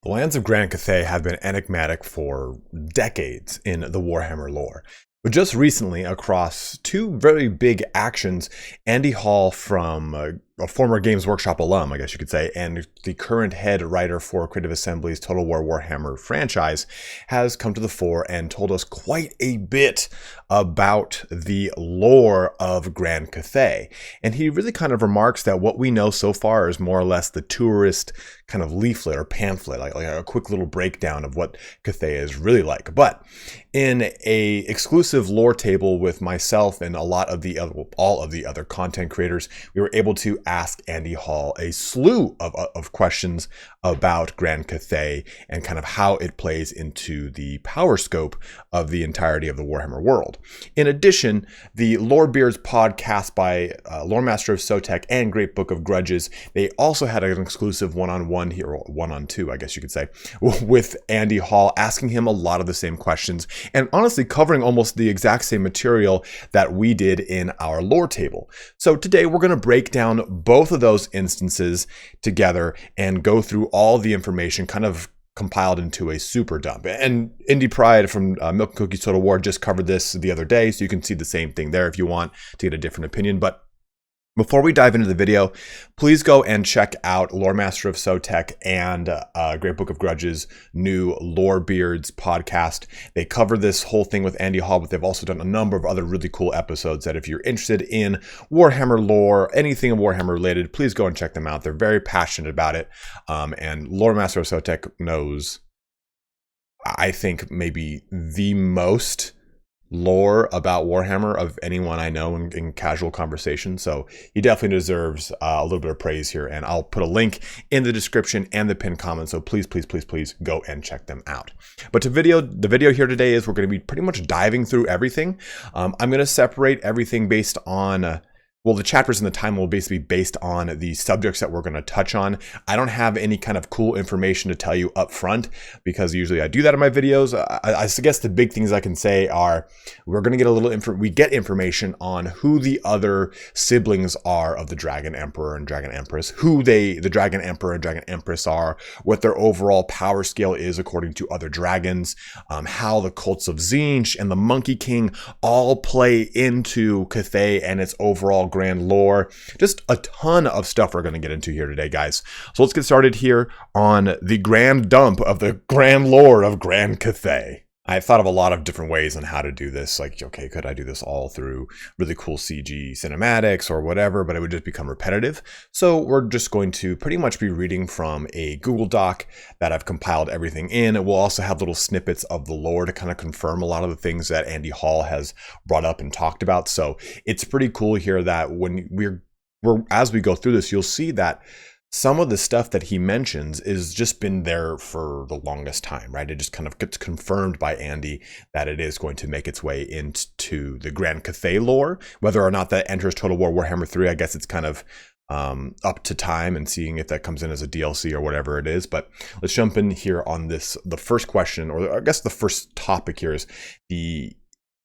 The lands of Grand Cathay have been enigmatic for decades in the Warhammer lore. But just recently, across two very big actions, Andy Hall from a former Games Workshop alum, I guess you could say, and the current head writer for Creative Assembly's Total War Warhammer franchise, has come to the fore and told us quite a bit about the lore of Grand Cathay. And he really kind of remarks that what we know so far is more or less the tourist kind of leaflet or pamphlet, like a quick little breakdown of what Cathay is really like. But in a exclusive lore table with myself and all of the other content creators, we were able to ask Andy Hall a slew of questions about Grand Cathay and kind of how it plays into the power scope of the entirety of the Warhammer world. In addition, the Lorebeard Podcast by Loremaster of Sotek and Great Book of Grudges, they also had an exclusive one-on-one here, or one-on-two, I guess you could say, with Andy Hall, asking him a lot of the same questions and honestly covering almost the exact same material that we did in our lore table. So today we're going to break down both of those instances together and go through all the information kind of compiled into a super dump. And Indie Pride from Milk and Cookies Total War just covered this the other day, so you can see the same thing there if you want to get a different opinion. But before we dive into the video, please go and check out Loremaster of Sotek and Great Book of Grudges' new Lorebeards podcast. They cover this whole thing with Andy Hall, but they've also done a number of other really cool episodes that if you're interested in Warhammer lore, anything Warhammer related, please go and check them out. They're very passionate about it. And Loremaster of Sotek knows, I think, maybe the most lore about Warhammer of anyone I know in casual conversation. So he definitely deserves a little bit of praise here. And I'll put a link in the description and the pinned comment. So please go and check them out. But the video here today is we're going to be pretty much diving through everything. I'm going to separate everything based on the chapters in the time will basically be based on the subjects that we're going to touch on. I don't have any kind of cool information to tell you up front because usually I do that in my videos. I guess the big things I can say are we're going to get we get information on who the other siblings are of the Dragon Emperor and Dragon Empress, who the Dragon Emperor and Dragon Empress are, what their overall power scale is according to other dragons, how the cults of Tzeentch and the Monkey King all play into Cathay and its overall grand lore. Just a ton of stuff we're going to get into here today, guys. So let's get started here on the grand dump of the grand lore of Grand Cathay. I thought of a lot of different ways on how to do this. Like, okay, could I do this all through really cool CG cinematics or whatever, but it would just become repetitive. So we're just going to pretty much be reading from a Google Doc that I've compiled everything in. It will also have little snippets of the lore to kind of confirm a lot of the things that Andy Hall has brought up and talked about. So it's pretty cool here that when as we go through this, you'll see that some of the stuff that he mentions is just been there for the longest time, right? It just kind of gets confirmed by Andy that it is going to make its way into the Grand Cathay lore. Whether or not that enters Total War Warhammer 3, I guess it's kind of up to time and seeing if that comes in as a DLC or whatever it is. But let's jump in here on this. The first question, or I guess the first topic here, is the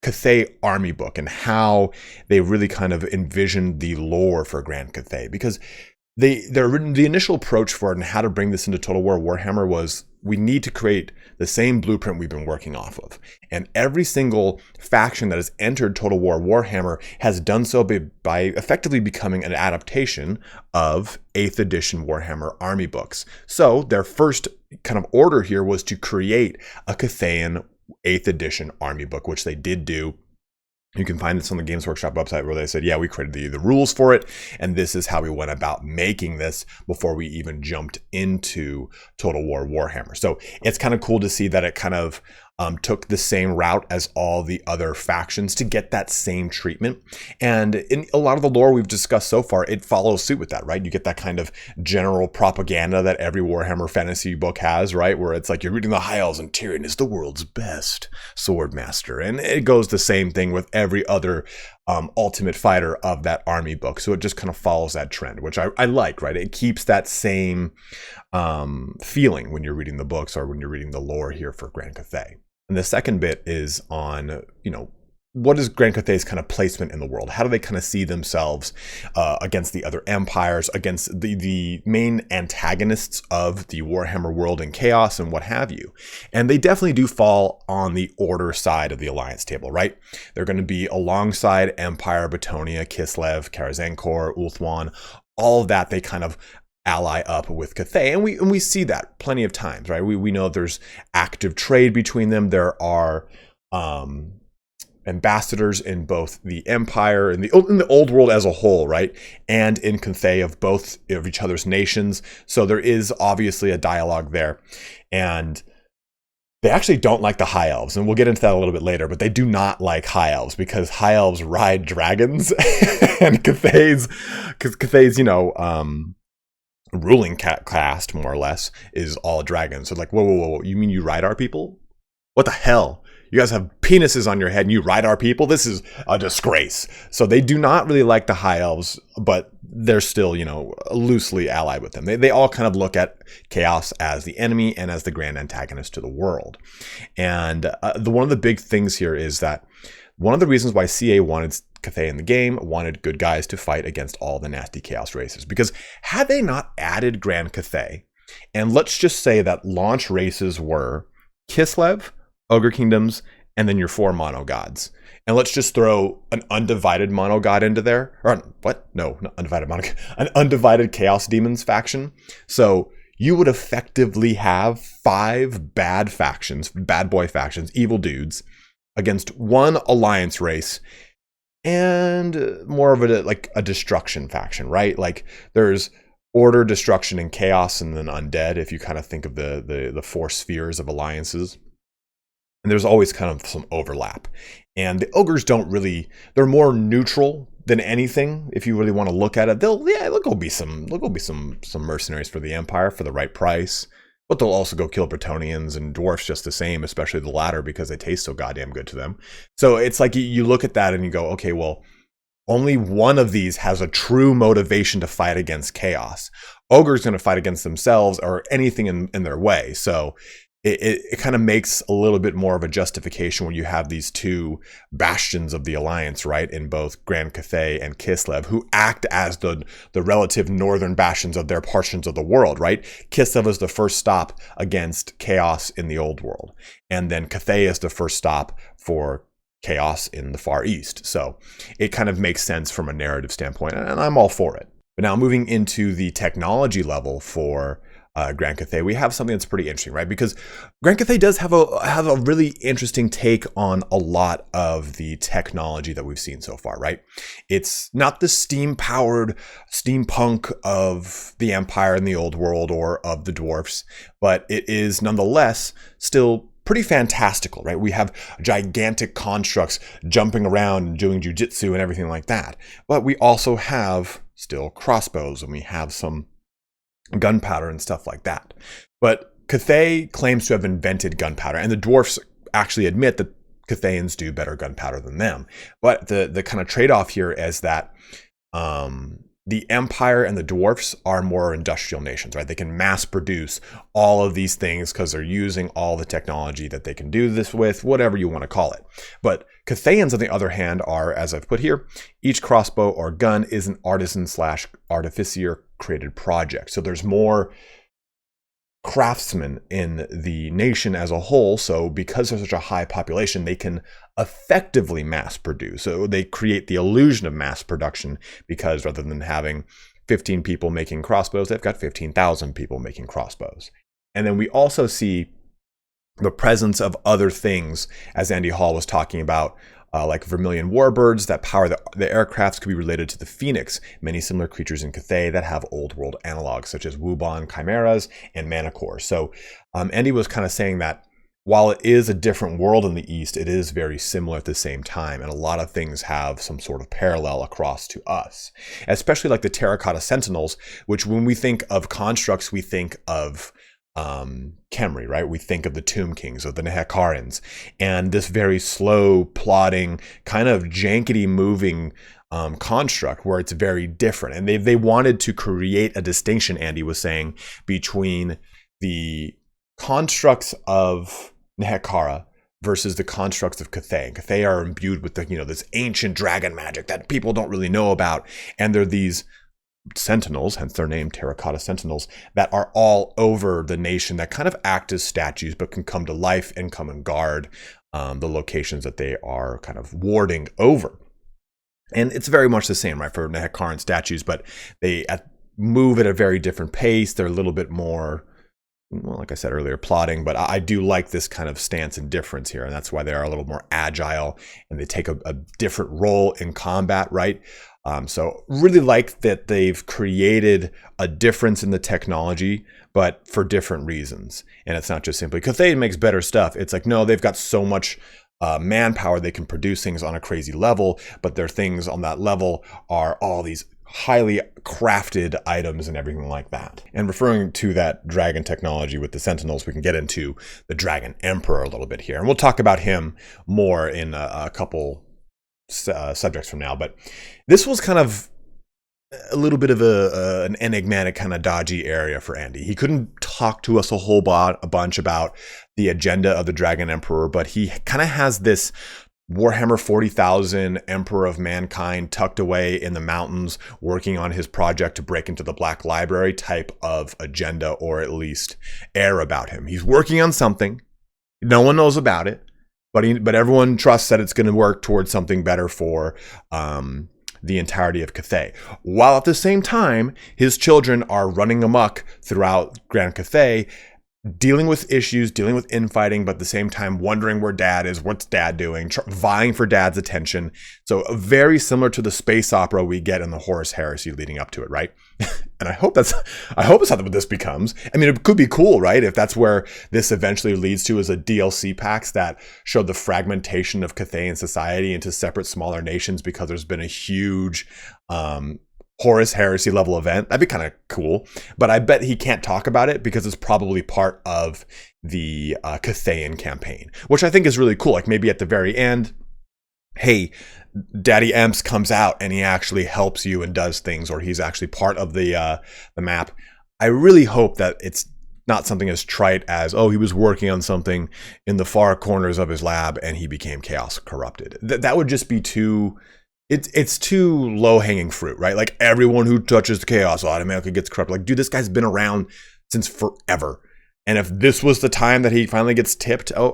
Cathay Army book and how they really kind of envisioned the lore for Grand Cathay, because the initial approach for it and how to bring this into Total War Warhammer was we need to create the same blueprint we've been working off of. And every single faction that has entered Total War Warhammer has done so by effectively becoming an adaptation of 8th edition Warhammer Army books. So their first kind of order here was to create a Cathayan 8th edition Army book, which they did do. You can find this on the Games Workshop website where they said, yeah, we created the rules for it, and this is how we went about making this before we even jumped into Total War Warhammer. So it's kind of cool to see that it kind of took the same route as all the other factions to get that same treatment. And in a lot of the lore we've discussed so far, it follows suit with that, right? You get that kind of general propaganda that every Warhammer fantasy book has, right? Where it's like you're reading the High Elves and Tyrion is the world's best sword master. And it goes the same thing with every other ultimate fighter of that army book. So it just kind of follows that trend, which I like, right? It keeps that same feeling when you're reading the books or when you're reading the lore here for Grand Cathay. And the second bit is on, what is Grand Cathay's kind of placement in the world? How do they kind of see themselves against the other empires, against the main antagonists of the Warhammer world and chaos and what have you? And they definitely do fall on the order side of the alliance table, right? They're going to be alongside Empire, Batonia, Kislev, Karazenkor, Ulthuan, all of that. They kind of ally up with Cathay, and we see that plenty of times, right? We know there's active trade between them. There are ambassadors in both the Empire and in the old world as a whole, right? And in Cathay of both of each other's nations. So there is obviously a dialogue there. And they actually don't like the High Elves, and we'll get into that a little bit later, but they do not like High Elves because High Elves ride dragons and Cathay's, ruling caste, more or less, is all dragons. So like, whoa, you mean you ride our people? What the hell? You guys have penises on your head and you ride our people? This is a disgrace. So they do not really like the High Elves, but they're still, loosely allied with them. They all kind of look at chaos as the enemy and as the grand antagonist to the world. And one of the big things here is that one of the reasons why CA wanted Cathay in the game, wanted good guys to fight against all the nasty chaos races. Because had they not added Grand Cathay, and let's just say that launch races were Kislev, Ogre Kingdoms, and then your 4 mono gods. And let's just throw an undivided mono god into there. Or what? No, not undivided mono. An undivided Chaos Demons faction. So you would effectively have 5 bad factions, bad boy factions, evil dudes, against 1 alliance race and more of a destruction faction, right? Like there's order, destruction, and chaos, and then undead, if you kind of think of the 4 spheres of alliances. And there's always kind of some overlap. And the ogres they're more neutral than anything. If you really want to look at it, there'll go be some mercenaries for the Empire for the right price. But they'll also go kill Bretonians and dwarfs just the same, especially the latter because they taste so goddamn good to them. So it's like you look at that and you go, okay, well, only one of these has a true motivation to fight against chaos. Ogre's going to fight against themselves or anything in their way. So it kind of makes a little bit more of a justification when you have these 2 bastions of the alliance, right, in both Grand Cathay and Kislev, who act as the relative northern bastions of their portions of the world, right? Kislev is the first stop against chaos in the old world, and then Cathay is the first stop for chaos in the Far East. So it kind of makes sense from a narrative standpoint, and I'm all for it. But now moving into the technology level for Grand Cathay, we have something that's pretty interesting, right? Because Grand Cathay does have a really interesting take on a lot of the technology that we've seen so far, right? It's not the steam-powered steampunk of the Empire in the old world or of the dwarfs, but it is nonetheless still pretty fantastical, right? We have gigantic constructs jumping around and doing jujitsu and everything like that. But we also have still crossbows, and we have some gunpowder and stuff like that. But Cathay claims to have invented gunpowder, and the dwarfs actually admit that Cathayans do better gunpowder than them. But the kind of trade-off here is that the Empire and the dwarfs are more industrial nations, right? They can mass produce all of these things because they're using all the technology that they can do this with, whatever you want to call it. But Cathayans, on the other hand, are, as I've put here, each crossbow or gun is an artisan/artificer created project. So there's more craftsmen in the nation as a whole. So because there's such a high population, they can effectively mass produce. So they create the illusion of mass production because rather than having 15 people making crossbows, they've got 15,000 people making crossbows. And then we also see the presence of other things, as Andy Hall was talking about, like vermilion warbirds that power the aircrafts could be related to the Phoenix, many similar creatures in Cathay that have old world analogs such as Wubon chimeras and Manticore. So Andy was kind of saying that while it is a different world in the East, it is very similar at the same time, and a lot of things have some sort of parallel across to us, especially like the Terracotta Sentinels, which when we think of constructs, we think of Khemri, right? We think of the Tomb Kings or the Nehekarans, and this very slow, plodding, kind of jankety moving construct where it's very different. And they wanted to create a distinction, Andy was saying, between the constructs of Nehekara versus the constructs of Cathay. And Cathay are imbued with the, this ancient dragon magic that people don't really know about. And they're these sentinels, hence their name, terracotta sentinels, that are all over the nation that kind of act as statues, but can come to life and come and guard the locations that they are kind of warding over. And it's very much the same, right, for Nehekaran statues, but they move at a very different pace. They're a little bit more, well, like I said earlier, plodding, but I do like this kind of stance and difference here. And that's why they are a little more agile and they take a different role in combat, right? So really like that they've created a difference in the technology, but for different reasons. And it's not just simply Cathay makes better stuff. It's like, no, they've got so much manpower, they can produce things on a crazy level, but their things on that level are all these highly crafted items and everything like that. And referring to that dragon technology with the Sentinels, we can get into the Dragon Emperor a little bit here. And we'll talk about him more in a couple subjects from now. But this was kind of a little bit of an enigmatic, kind of dodgy area for Andy. He couldn't talk to us a bunch about the agenda of the Dragon Emperor, but he kind of has this Warhammer 40,000 Emperor of Mankind tucked away in the mountains, working on his project to break into the Black Library type of agenda, or at least air about him. He's working on something. No one knows about it, but everyone trusts that it's going to work towards something better for the entirety of Cathay. While at the same time, his children are running amok throughout Grand Cathay, dealing with issues, dealing with infighting, but at the same time wondering where dad is, what's dad doing, vying for dad's attention. So very similar to the space opera we get in the Horus Heresy leading up to it, right? And I hope it's not what this becomes. I mean, it could be cool, right? If that's where this eventually leads to, is a DLC packs that showed the fragmentation of Cathayan society into separate smaller nations because there's been a huge Horus Heresy level event. That'd be kind of cool, but I bet he can't talk about it because it's probably part of the Cathayan campaign, which I think is really cool. Like maybe at the very end, hey, Daddy Emps comes out and he actually helps you and does things, or he's actually part of the map. I really hope that it's not something as trite as, oh, he was working on something in the far corners of his lab and he became chaos corrupted. That would just be too... It's too low-hanging fruit, right? Like everyone who touches the chaos automatically gets corrupted. Like, dude, this guy's been around since forever. And if this was the time that he finally gets tipped, I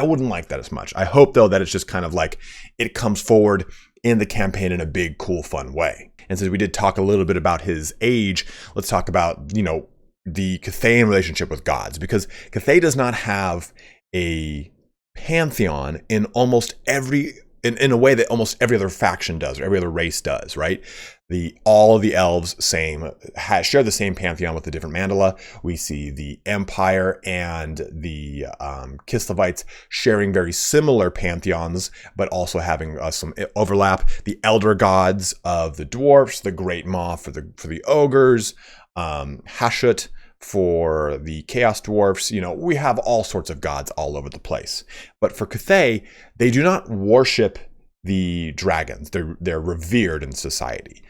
wouldn't like that as much. I hope, though, that it's just kind of like it comes forward in the campaign in a big, cool, fun way. And since we did talk a little bit about his age, let's talk about, the Cathayan relationship with gods. Because Cathay does not have a pantheon in almost every... In a way that almost every other faction does, or every other race does, right? All of the elves share the same pantheon with a different mandala. We see the Empire and the Kislevites sharing very similar pantheons, but also having some overlap. The elder gods of the dwarfs, the Great Maw for the ogres, Hashut for the Chaos Dwarfs. We have all sorts of gods all over the place. But for Cathay, they do not worship the dragons. They're revered in society.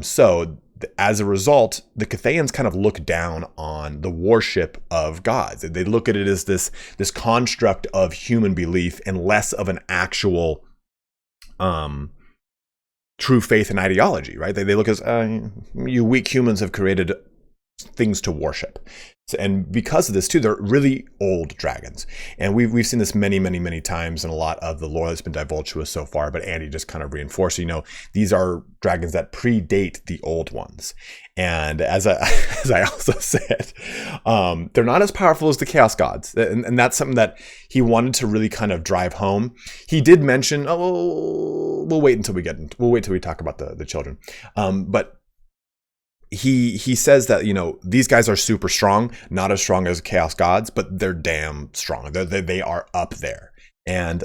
So as a result, the Cathayans kind of look down on the worship of gods. They look at it as this construct of human belief and less of an actual true faith and ideology, right? They look as, you weak humans have created things to worship. And because of this too, they're really old dragons. And we've seen this many, many, many times in a lot of the lore that's been divulged to us so far, but Andy just kind of reinforced, these are dragons that predate the old ones. And as I also said, they're not as powerful as the Chaos Gods. And that's something that he wanted to really kind of drive home. He did mention, we'll wait until we talk about the children. But he says that, these guys are super strong, not as strong as Chaos Gods, but they're damn strong. They are up there. And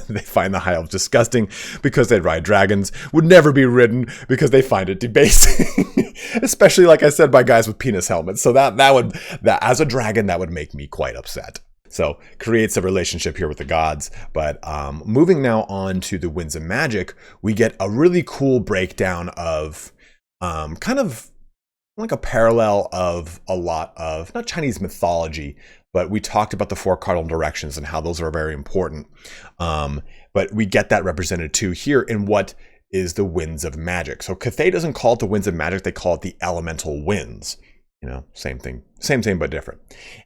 they find the High Elves disgusting because they ride dragons, would never be ridden because they find it debasing, especially, like I said, by guys with penis helmets. So that as a dragon, that would make me quite upset. So creates a relationship here with the gods. But moving now on to the Winds of Magic, we get a really cool breakdown of kind of, like a parallel of a lot of, not Chinese mythology, but we talked about the 4 cardinal directions and how those are very important. But we get that represented too here in what is the winds of magic. So Cathay doesn't call it the winds of magic, they call it the elemental winds. Same thing, but different.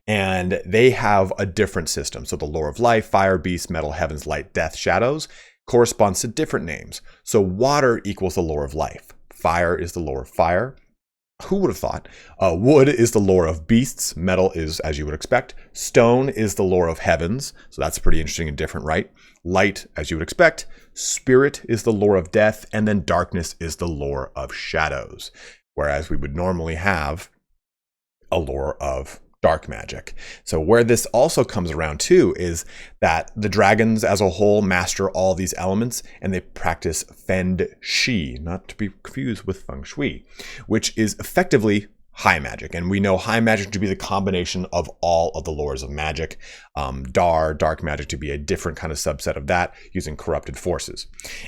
And they have a different system. So the lore of life, fire, beast, metal, heavens, light, death, shadows corresponds to different names. So water equals the lore of life. Fire is the lore of fire. Who would have thought? Wood is the lore of beasts. Metal is, as you would expect. Stone is the lore of heavens. So that's pretty interesting and different, right? Light, as you would expect. Spirit is the lore of death. And then darkness is the lore of shadows. Whereas we would normally have a lore of dark magic. So where this also comes around too is that the dragons as a whole master all these elements and they practice Feng Shi, not to be confused with Feng Shui, which is effectively high magic. And we know high magic to be the combination of all of the lores of magic. Dark magic to be a different kind of subset of that using corrupted forces.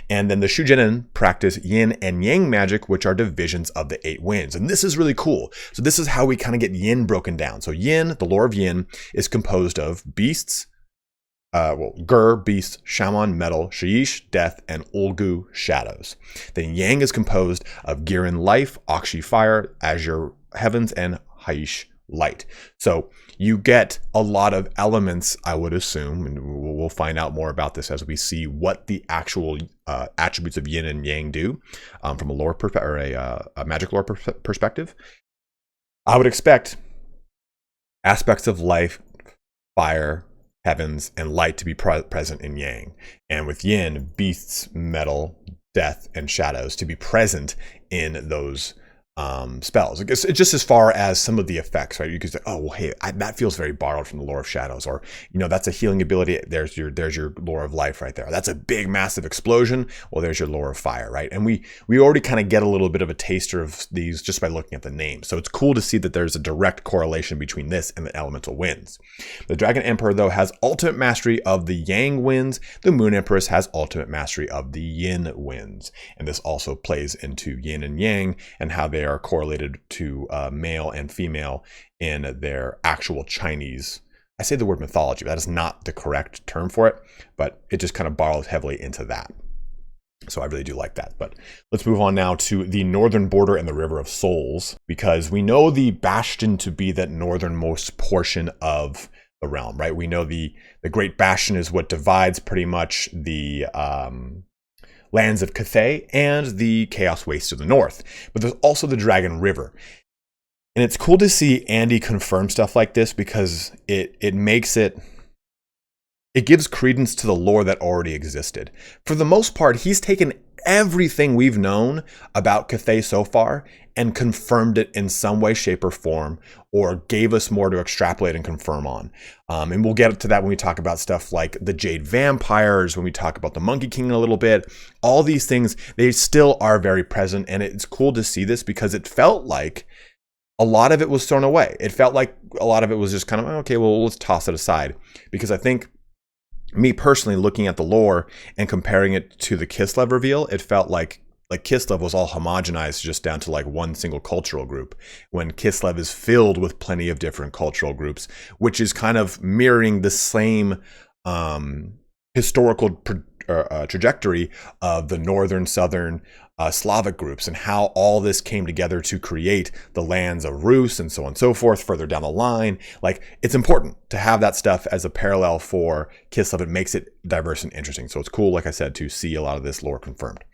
And then the Shujinin practice yin and yang magic, which are divisions of the 8 winds. And this is really cool. So this is how we kind of get yin broken down. So yin, the lore of yin, is composed of beasts, Gur, beasts, Shaman, metal, Shyish, death, and Ulgu, shadows. Then yang is composed of Girin, life, Akshi, fire, Azure, heavens, and Haish, light. So you get a lot of elements, I would assume, and we'll find out more about this as we see what the actual attributes of yin and yang do from a lore or a magic lore perspective. I would expect aspects of life, fire, heavens, and light to be present in yang. And with yin, beasts, metal, death, and shadows to be present in those spells. It's just as far as some of the effects, right? You could say, oh, well, hey, that feels very borrowed from the lore of shadows, or that's a healing ability. There's your lore of life right there. That's a big, massive explosion. Well, there's your lore of fire, right? And we already kind of get a little bit of a taster of these just by looking at the name. So it's cool to see that there's a direct correlation between this and the elemental winds. The Dragon Emperor, though, has ultimate mastery of the yang winds. The Moon Empress has ultimate mastery of the yin winds. And this also plays into yin and yang and how they are correlated to male and female in their actual Chinese. I say the word mythology, but that is not the correct term for it, but it just kind of borrows heavily into that. So I really do like that. But let's move on now to the northern border and the River of Souls, because we know the Bastion to be that northernmost portion of the realm, right? We know the Great Bastion is what divides pretty much the lands of Cathay and the Chaos Waste to the north. But there's also the Dragon River. And it's cool to see Andy confirm stuff like this because it gives credence to the lore that already existed. For the most part, he's taken everything we've known about Cathay so far and confirmed it in some way, shape, or form, or gave us more to extrapolate and confirm on. And we'll get to that when we talk about stuff like the Jade vampires, when we talk about the Monkey King a little bit. All these things, they still are very present, and it's cool to see this because it felt like a lot of it was thrown away. It felt like a lot of it was just kind of, okay, well, let's toss it aside. Because I think, me personally, looking at the lore and comparing it to the Kislev reveal, it felt like Kislev was all homogenized just down to like one single cultural group, when Kislev is filled with plenty of different cultural groups, which is kind of mirroring the same historical trajectory of the northern, southern Slavic groups and how all this came together to create the lands of Rus and so on and so forth further down the line. Like, it's important to have that stuff as a parallel for Kislev. It makes it diverse and interesting. So it's cool, like I said, to see a lot of this lore confirmed.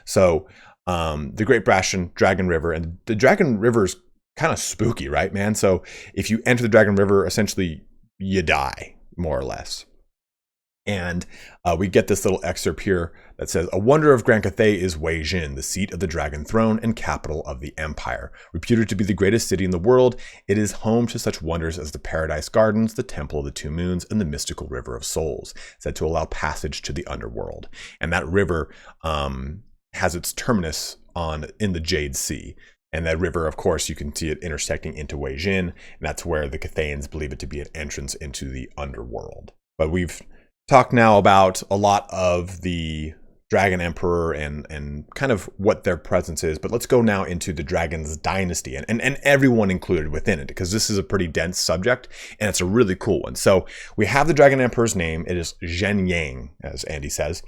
So the Great Bastion, Dragon River, and the Dragon River is kind of spooky, right, man? So if you enter the Dragon River, essentially you die, more or less. And we get this little excerpt here that says, a wonder of Grand Cathay is Wei Jin, the seat of the Dragon Throne and capital of the Empire. Reputed to be the greatest city in the world, it is home to such wonders as the Paradise Gardens, the Temple of the Two Moons, and the mystical River of Souls, said to allow passage to the underworld. And that river has its terminus in the Jade Sea. And that river, of course, you can see it intersecting into Wei Jin, and that's where the Cathayans believe it to be an entrance into the underworld. But we've talk now about a lot of the Dragon Emperor and kind of what their presence is. But let's go now into the Dragon's Dynasty and everyone included within it, because this is a pretty dense subject and it's a really cool one. So we have the Dragon Emperor's name. It is Zhen Yang, as Andy says.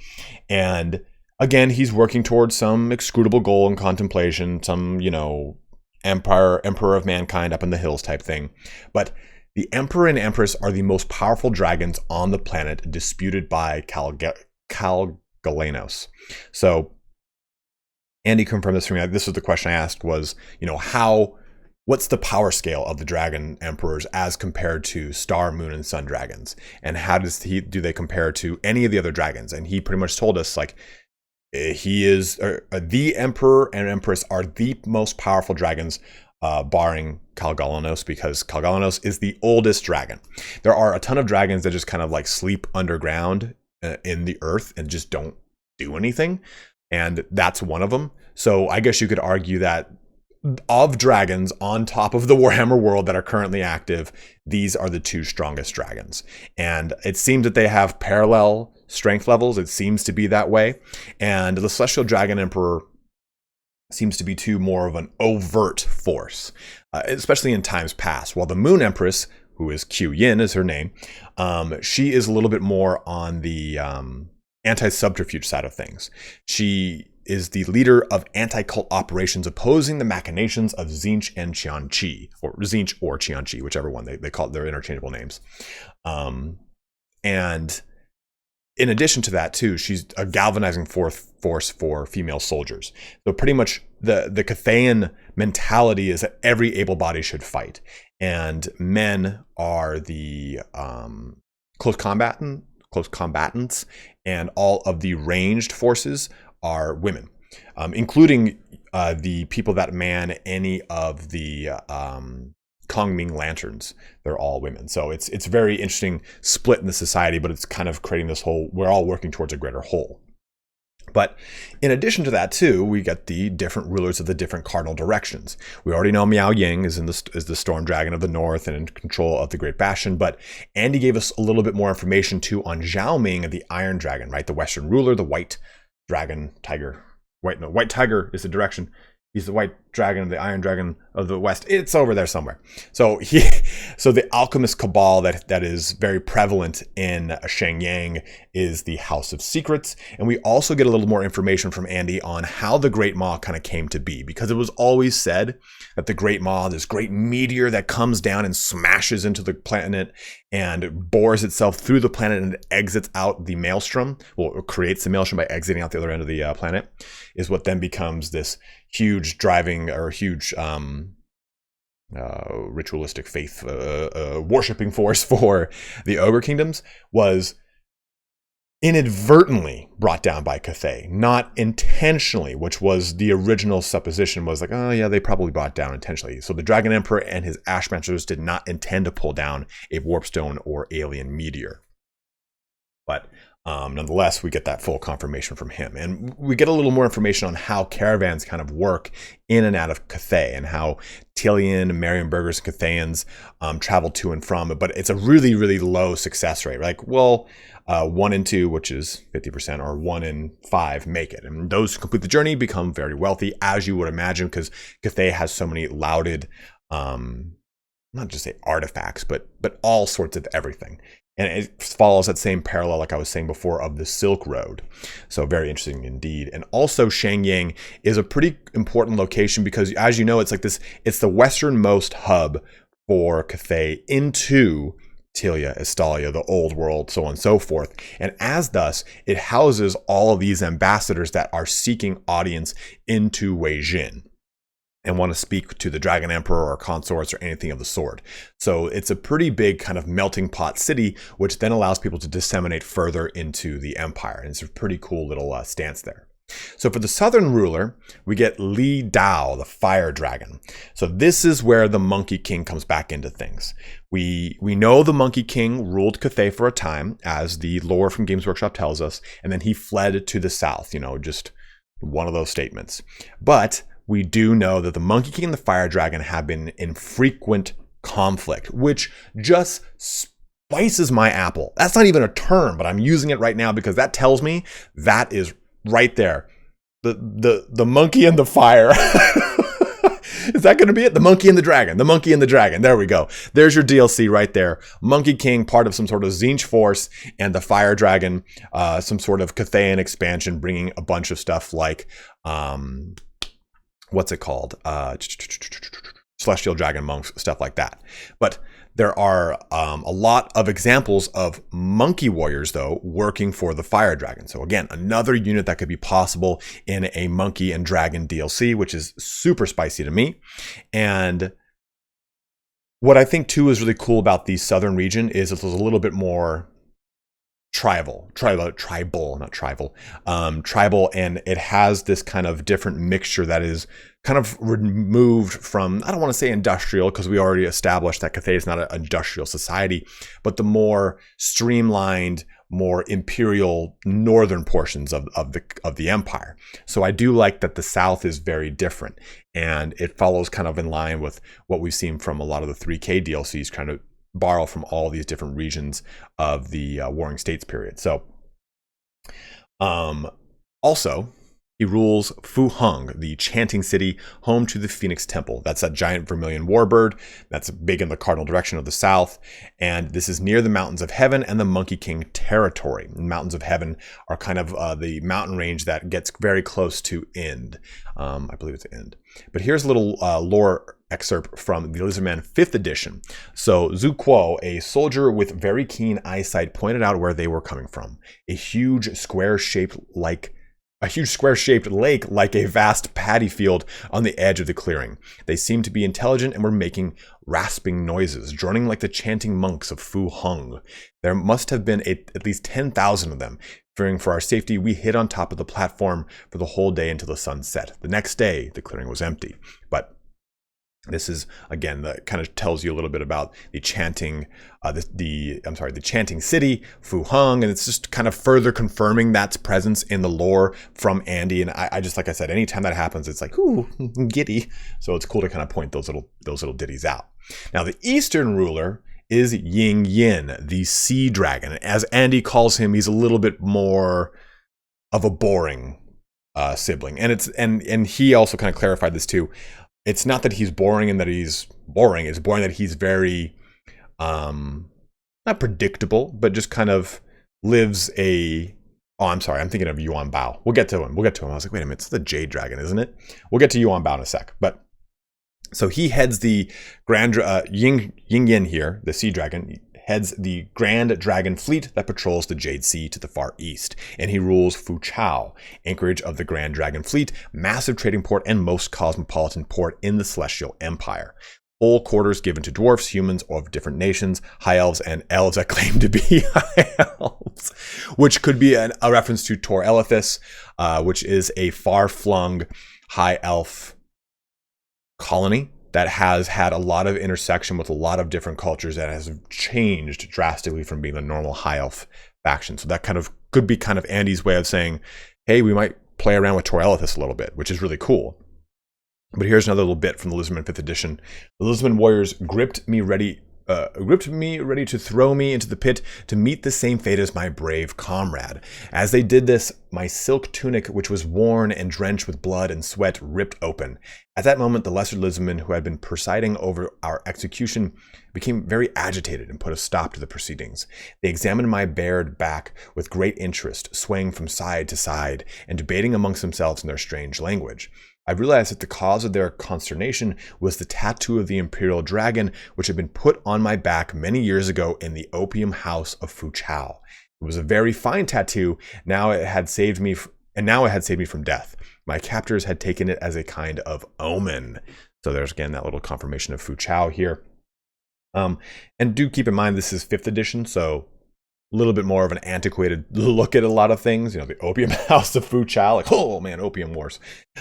And again, he's working towards some inscrutable goal and contemplation, some, emperor of mankind up in the hills type thing. But the Emperor and Empress are the most powerful dragons on the planet, disputed by Galenos. So Andy confirmed this for me. This was the question I asked was, what's the power scale of the Dragon Emperors as compared to Star, Moon, and Sun dragons? And how do they compare to any of the other dragons? And he pretty much told us, the Emperor and Empress are the most powerful dragons, barring Galenos, because Galenos is the oldest dragon. There are a ton of dragons that just kind of sleep underground in the earth and just don't do anything, and that's one of them. So I guess you could argue that of dragons on top of the Warhammer world that are currently active, these are the two strongest dragons, and it seems that they have parallel strength levels. It seems to be that way, and the Celestial Dragon Emperor seems to be more of an overt force, especially in times past, while the Moon Empress, who is Q Yin is her name, she is a little bit more on the anti-subterfuge side of things. She is the leader of anti-cult operations opposing the machinations of Tzeentch and Qianqi, or Tzeentch or Qianqi, whichever one they call it, their interchangeable names. And in addition to that too, she's a galvanizing force for female soldiers. So pretty much the Cathayan mentality is that every able-bodied should fight, and men are the close combatants, and all of the ranged forces are women, including the people that man any of the Kongming lanterns. They're all women. So it's very interesting split in the society, but it's kind of creating this whole, we're all working towards a greater whole. But in addition to that too, we get the different rulers of the different cardinal directions. We already know Miao Ying is the Storm Dragon of the North and in control of the Great Bastion, but Andy gave us a little bit more information too on Zhao Ming, the Iron Dragon, right? The Western ruler, the White Dragon Tiger. White Tiger is the direction. He's the White Dragon, the Iron Dragon of the West. It's over there somewhere. So the alchemist cabal that is very prevalent in Shenyang is the House of Secrets. And we also get a little more information from Andy on how the Great Maw kind of came to be, because it was always said that the Great Maw, this great meteor that comes down and smashes into the planet and bores itself through the planet and exits out the maelstrom, well, it creates the maelstrom by exiting out the other end of the planet, is what then becomes this huge driving or huge ritualistic faith worshipping force for the Ogre Kingdoms, was inadvertently brought down by Cathay, not intentionally, which was the original supposition, was like, oh yeah, they probably brought down intentionally. So the Dragon Emperor and his Ashmasters did not intend to pull down a warpstone or alien meteor. But nonetheless, we get that full confirmation from him. And we get a little more information on how caravans kind of work in and out of Cathay, and how Tilian, Marienburgers, and Cathayans travel to and from. But it's a really, really low success rate. Like, well, 1 in 2, which is 50%, or 1 in 5 make it. And those who complete the journey become very wealthy, as you would imagine, because Cathay has so many lauded, not just say artifacts, but all sorts of everything. And it follows that same parallel, like I was saying before, of the Silk Road. So very interesting indeed. And also Shenyang is a pretty important location because, as you know, it's like this, it's the westernmost hub for Cathay into Tilia, Estalia, the old world, so on and so forth. And as thus, it houses all of these ambassadors that are seeking audience into Weijin and want to speak to the Dragon Emperor or consorts or anything of the sort. So it's a pretty big kind of melting pot city, which then allows people to disseminate further into the empire. And it's a pretty cool little stance there. So for the southern ruler, we get Li Dao, the Fire Dragon. So this is where the Monkey King comes back into things. We know the Monkey King ruled Cathay for a time, as the lore from Games Workshop tells us, and then he fled to the south, just one of those statements. But we do know that the Monkey King and the Fire Dragon have been in frequent conflict, which just spices my apple. That's not even a term, but I'm using it right now because that tells me that is right there. The monkey and the fire. Is that going to be it? The monkey and the dragon. The monkey and the dragon. There we go. There's your DLC right there. Monkey King, part of some sort of Tzeentch force, and the fire dragon, some sort of Cathayan expansion, bringing a bunch of stuff like, what's it called? Celestial dragon monks, stuff like that. But there are a lot of examples of monkey warriors, though, working for the fire dragon. So again, another unit that could be possible in a monkey and dragon DLC, which is super spicy to me. And what I think too is really cool about the southern region is it's a little bit more tribal, and it has this kind of different mixture that is kind of removed from, I don't want to say industrial, because we already established that Cathay is not an industrial society, but the more streamlined, more imperial northern portions of the empire. So I do like that the south is very different, and it follows kind of in line with what we've seen from a lot of the 3K DLCs, kind of borrow from all these different regions of the Warring States period. So also, he rules Fu Hung, the chanting city, home to the Phoenix Temple. That's that giant vermilion warbird that's big in the cardinal direction of the south. And this is near the Mountains of Heaven and the Monkey King territory. The Mountains of Heaven are kind of the mountain range that gets very close to Ind. I believe it's Ind. But here's a little lore excerpt from the Lizardman 5th edition. So Zhu Kuo, a soldier with very keen eyesight, pointed out where they were coming from. A huge square-shaped lake like a vast paddy field on the edge of the clearing. They seemed to be intelligent and were making rasping noises, droning like the chanting monks of Fu Hung. There must have been at least 10,000 of them. Fearing for our safety, we hid on top of the platform for the whole day until the sun set. The next day, the clearing was empty. But this is, again, that kind of tells you a little bit about the chanting, the chanting city, Fu Hung, and it's just kind of further confirming that's presence in the lore from Andy. And I just, like I said, anytime that happens, it's like, ooh, giddy. So it's cool to kind of point those little ditties out. Now, the Eastern ruler is Ying Yin, the sea dragon. As Andy calls him, he's a little bit more of a boring sibling, and he also kind of clarified this too. It's not that he's boring and that he's boring. It's boring that he's very, not predictable, but just kind of lives a, oh, I'm sorry. I'm thinking of Yuan Bao. We'll get to him. I was like, wait a minute. It's the Jade Dragon, isn't it? We'll get to Yuan Bao in a sec. But so he heads the Ying Yin here, the Sea Dragon, heads the Grand Dragon fleet that patrols the Jade Sea to the far east, and he rules Fuchao, anchorage of the Grand Dragon fleet, massive trading port and most cosmopolitan port in the Celestial Empire. Full quarters given to dwarfs, humans of different nations, high elves, and elves that claim to be high elves, which could be a reference to Tor Elithis, which is a far-flung high elf colony that has had a lot of intersection with a lot of different cultures that has changed drastically from being a normal high elf faction. So that kind of could be kind of Andy's way of saying, hey, we might play around with Tor Elithis a little bit, which is really cool. But here's another little bit from the Lizardman 5th edition. The Lizardman warriors gripped me ready to throw me into the pit to meet the same fate as my brave comrade. As they did this, my silk tunic, which was worn and drenched with blood and sweat, ripped open. At that moment, the lesser Lizardman who had been presiding over our execution became very agitated and put a stop to the proceedings. They examined my bared back with great interest, swaying from side to side and debating amongst themselves in their strange language. I realized that the cause of their consternation was the tattoo of the Imperial Dragon, which had been put on my back many years ago in the Opium House of Fuchao. It was a very fine tattoo. Now it had saved me from death. My captors had taken it as a kind of omen. So there's again that little confirmation of Fuchao here. And do keep in mind this is 5th edition, so a little bit more of an antiquated look at a lot of things. You know, the Opium House of Fuchao, like, oh man, Opium Wars.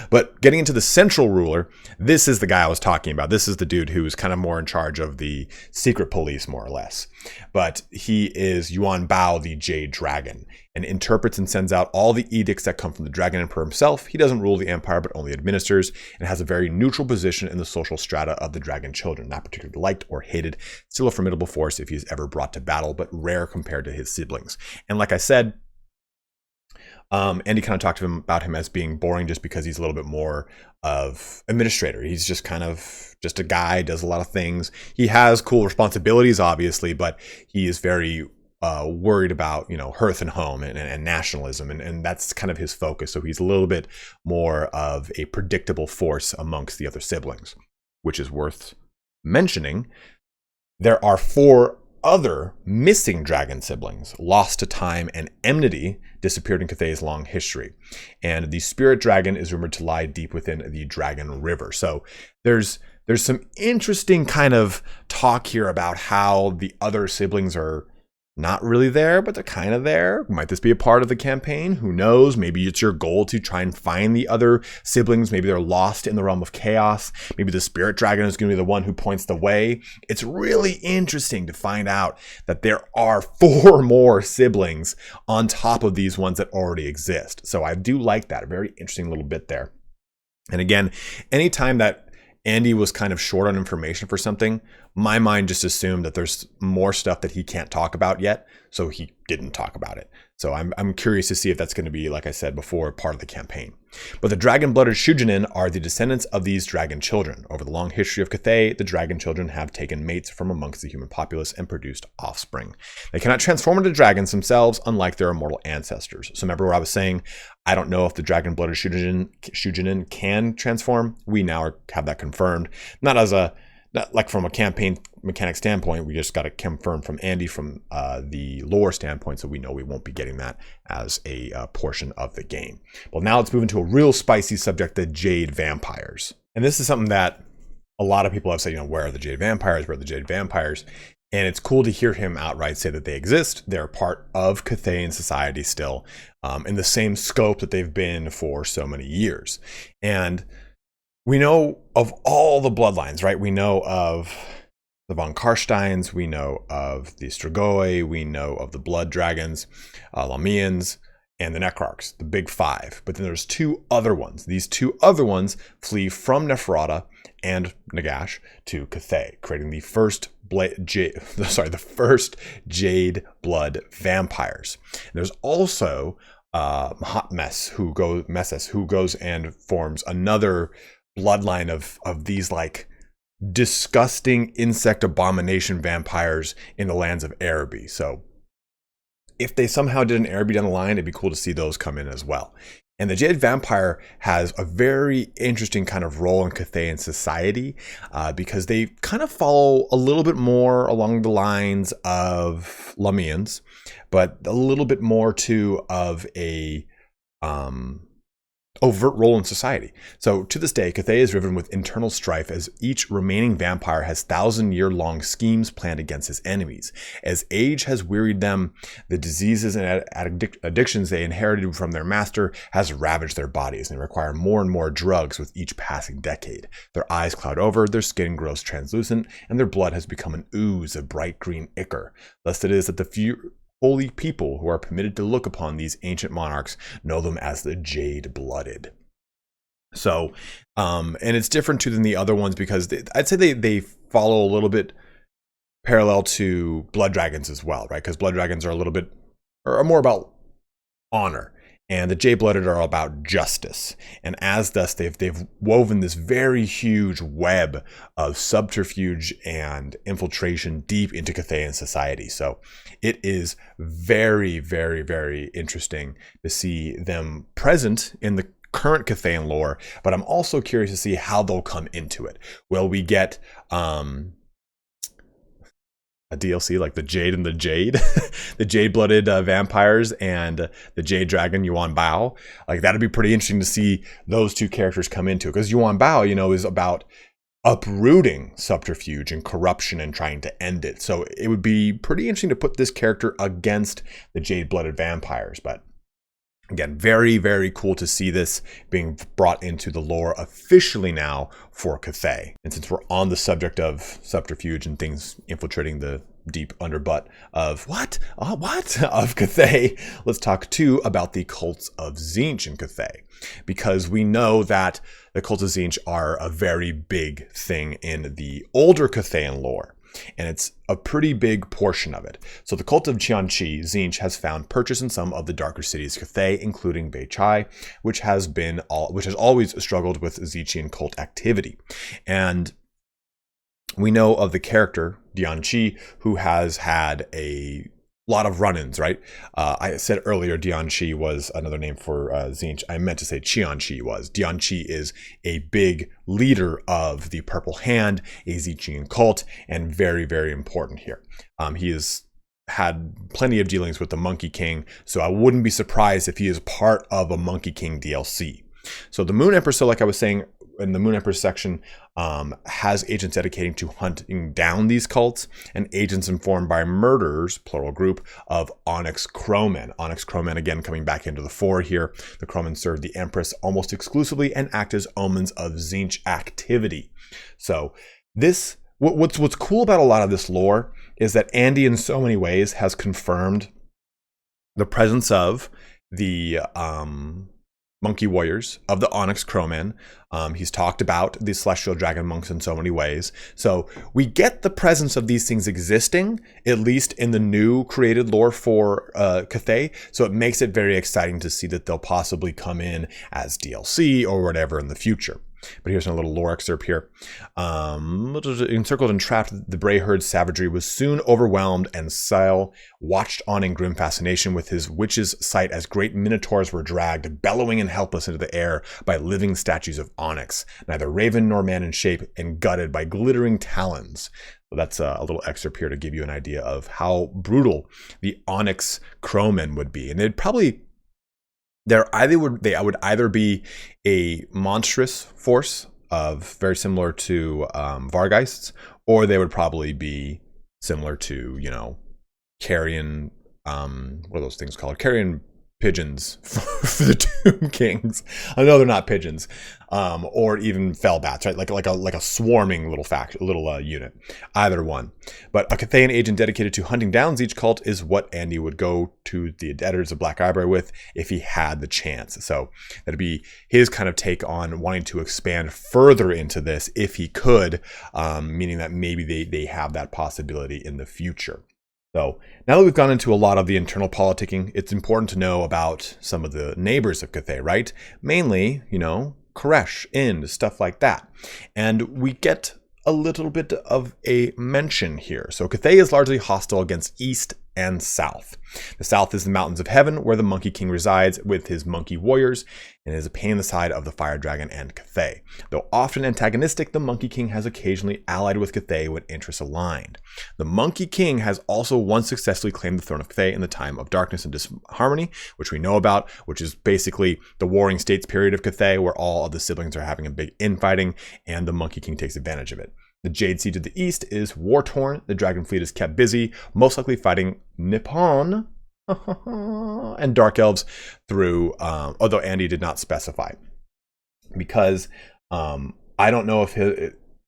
But getting into the central ruler, this is the guy I was talking about. This is the dude who's kind of more in charge of the secret police, more or less. But he is Yuan Bao, the Jade Dragon, and interprets and sends out all the edicts that come from the Dragon Emperor himself. He doesn't rule the empire, but only administers, and has a very neutral position in the social strata of the Dragon children. Not particularly liked or hated, still a formidable force if he's ever brought to battle, but rare compared to his siblings. And like I said, Andy kind of talked to him about him as being boring just because he's a little bit more of administrator. He's just kind of just a guy, does a lot of things. He has cool responsibilities, obviously, but he is very worried about, hearth and home and nationalism. And that's kind of his focus. So he's a little bit more of a predictable force amongst the other siblings, which is worth mentioning. There are 4 other missing dragon siblings, lost to time and enmity, disappeared in Cathay's long history. And the spirit dragon is rumored to lie deep within the Dragon River. So there's some interesting kind of talk here about how the other siblings are not really there, but they're kind of there. Might this be a part of the campaign? Who knows? Maybe it's your goal to try and find the other siblings. Maybe they're lost in the realm of chaos. Maybe the spirit dragon is going to be the one who points the way. It's really interesting to find out that there are 4 more siblings on top of these ones that already exist. So I do like that. A very interesting little bit there. And again, anytime that Andy was kind of short on information for something, my mind just assumed that there's more stuff that he can't talk about yet, so he didn't talk about it. So I'm curious to see if that's going to be, like I said before, part of the campaign. But the dragon-blooded Shujinin are the descendants of these dragon children. Over the long history of Cathay, the dragon children have taken mates from amongst the human populace and produced offspring. They cannot transform into dragons themselves, unlike their immortal ancestors. So remember what I was saying? I don't know if the dragon-blooded Shujinin can transform. We now have that confirmed. Not like from a campaign mechanic standpoint, we just got it confirmed from Andy from the lore standpoint, so we know we won't be getting that as a portion of the game. Well, now let's move into a real spicy subject, the Jade vampires. And this is something that a lot of people have said, where are the Jade vampires? Where are the Jade vampires? And it's cool to hear him outright say that they exist. They're part of Cathayan society still, in the same scope that they've been for so many years. And we know of all the bloodlines, right? We know of the von Karsteins, we know of the Strigoi, we know of the Blood Dragons, Lamians, and the Necrarchs, the big 5. But then there's 2 other ones. These 2 other ones flee from Neferata and Nagash to Cathay, creating the first Jade blood vampires. And there's also Messes, who goes and forms another bloodline of these like disgusting insect abomination vampires in the lands of Araby. So if they somehow did an Araby down the line, it'd be cool to see those come in as well. And the Jade Vampire has a very interesting kind of role in Cathayan society because they kind of follow a little bit more along the lines of Lamians, but a little bit more too of a overt role in society. So to this day, Cathay is riven with internal strife as each remaining vampire has 1,000-year-long schemes planned against his enemies. As age has wearied them, the diseases and addictions they inherited from their master has ravaged their bodies, and they require more and more drugs with each passing decade. Their eyes cloud over, their skin grows translucent, and their blood has become an ooze of bright green ichor. Thus it is that the few holy people who are permitted to look upon these ancient monarchs know them as the Jade-blooded. So, and it's different too than the other ones because I'd say they follow a little bit parallel to blood dragons as well, right? Because blood dragons are more about honor, and the Jade-blooded are about justice. And as thus, they've woven this very huge web of subterfuge and infiltration deep into Cathayan society. So it is very, very, very interesting to see them present in the current Cathayan lore, but I'm also curious to see how they'll come into it. Will we get a DLC like the Jade and the Jade, the Jade-blooded vampires and the Jade Dragon Yuan Bao? Like that'd be pretty interesting to see those 2 characters come into it, because Yuan Bao, is about uprooting subterfuge and corruption and trying to end it. So it would be pretty interesting to put this character against the Jade-blooded vampires. But again, very, very cool to see this being brought into the lore officially now for Cathay. And since we're on the subject of subterfuge and things infiltrating the deep underbutt of of Cathay, let's talk too about the cults of Tzeentch in Cathay, because we know that the cults of Tzeentch are a very big thing in the older Cathayan lore. and it's a pretty big portion of it. So the cult of Tzeentch has found purchase in some of the darker cities Cathay, including Beichai, which has always struggled with Tzeentchian cult activity. And we know of the character Dianchi, who has had a lot of run-ins, right? I said earlier Dianchi was another name for Tzeentch. I meant to say Qianchi was. Dianchi is a big leader of the Purple Hand, a Tzeentchian cult, and very, very important here. He has had plenty of dealings with the Monkey King, so I wouldn't be surprised if he is part of a Monkey King DLC. So the Moon Emperor, so like I was saying in the Moon Emperor section, has agents dedicating to hunting down these cults, and agents informed by murderers, plural group, of Onyx Crowmen. Onyx Crowmen, again, coming back into the fore here. The Crowmen serve the Empress almost exclusively and act as omens of Tzeentch activity. So this, what's cool about a lot of this lore is that Andy, in so many ways, has confirmed the presence of the Monkey Warriors, of the Onyx Crowmen. He's talked about the Celestial Dragon Monks in so many ways. So we get the presence of these things existing, at least in the new created lore for Cathay. So it makes it very exciting to see that they'll possibly come in as DLC or whatever in the future. But here's a little lore excerpt here. Encircled and trapped, the Bray Herd's savagery was soon overwhelmed, and Sile watched on in grim fascination with his witch's sight as great minotaurs were dragged, bellowing and helpless, into the air by living statues of onyx, neither raven nor man in shape, and gutted by glittering talons. So that's a little excerpt here to give you an idea of how brutal the Onyx Crowmen would be. And they'd probably... They would either be a monstrous force of very similar to Vargeists, or they would probably be similar to, you know, carrion, what are those things called? Carrion pigeons for the Tomb Kings. I know they're not pigeons, or even fell bats, right? Like a swarming little unit. Either one. But a Cathayan agent dedicated to hunting down each cult is what Andy would go to the editors of Black Eyebrow with if he had the chance. So that'd be his kind of take on wanting to expand further into this if he could, meaning that maybe they have that possibility in the future. So now that we've gone into a lot of the internal politicking, it's important to know about some of the neighbors of Cathay, right? Mainly, you know, Koresh, Ind, stuff like that. And we get a little bit of a mention here. So Cathay is largely hostile against East and South. The South is the Mountains of Heaven, where the Monkey King resides with his monkey warriors, and is a pain in the side of the Fire Dragon and Cathay. Though often antagonistic, the Monkey King has occasionally allied with Cathay when interests aligned. The Monkey King has also once successfully claimed the throne of Cathay in the time of darkness and disharmony, which we know about, which is basically the Warring States period of Cathay, where all of the siblings are having a big infighting, and the Monkey King takes advantage of it. The Jade Sea to the east is war-torn. The Dragon Fleet is kept busy, most likely fighting Nippon and Dark Elves through, although Andy did not specify. Because I don't know if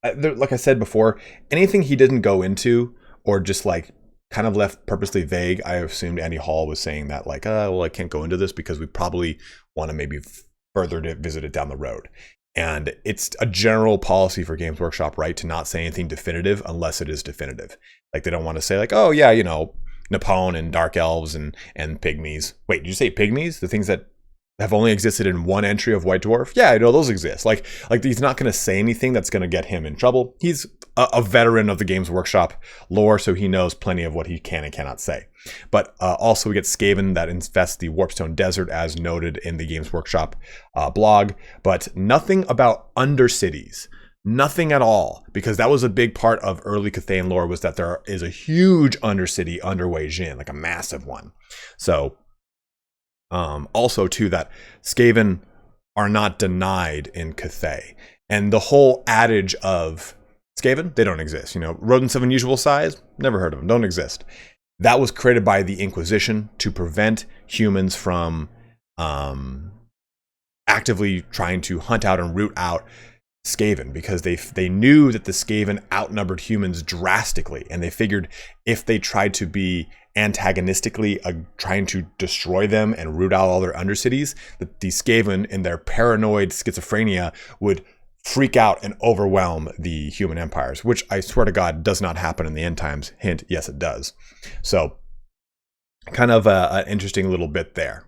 like I said before, anything he didn't go into or just like kind of left purposely vague, I assumed Andy Hall was saying that like, well, I can't go into this because we probably want to maybe further to visit it down the road. And it's a general policy for Games Workshop, right, to not say anything definitive unless it is definitive. Like they don't want to say like, oh yeah, you know, Nippon and Dark Elves and Pygmies. Wait, did you say Pygmies? The things that have only existed in one entry of White Dwarf? Yeah, I know those exist. Like he's not going to say anything that's going to get him in trouble. He's a veteran of the Games Workshop lore, so he knows plenty of what he can and cannot say. But also we get Skaven that infests the Warpstone Desert, as noted in the Games Workshop blog, but nothing about Undercities. Nothing at all, because that was a big part of early Cathayan lore, was that there is a huge Undercity under Wei Jin, like a massive one. So also too, that Skaven are not denied in Cathay. And the whole adage of Skaven, they don't exist. You know, rodents of unusual size, never heard of them, don't exist. That was created by the Inquisition to prevent humans from actively trying to hunt out and root out Skaven, because they knew that the Skaven outnumbered humans drastically, and they figured if they tried to be antagonistically trying to destroy them and root out all their undercities, that the Skaven in their paranoid schizophrenia would freak out and overwhelm the human empires, which I swear to God does not happen in the end times. Hint, yes, it does. So kind of an interesting little bit there.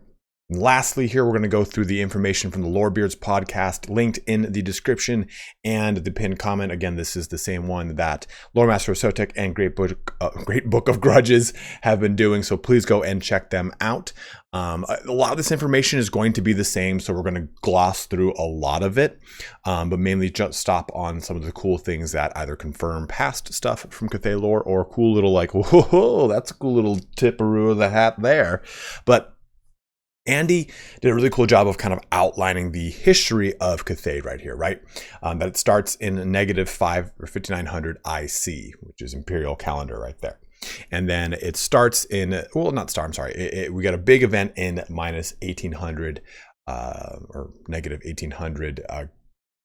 And lastly, here we're going to go through the information from the Lorebeards podcast linked in the description and the pinned comment. Again, this is the same one that Lore Master Sotek and Great Book of Grudges have been doing, so please go and check them out. A lot of this information is going to be the same, so we're going to gloss through a lot of it, but mainly just stop on some of the cool things that either confirm past stuff from Cathay lore or cool little like, whoa, that's a cool little tipperoo of the hat there. But Andy did a really cool job of kind of outlining the history of Cathay right here, right? That it starts in -5 or 5900 IC, which is Imperial calendar right there. And then it starts in, well, not start, I'm sorry. We got a big event in -1800 or -1800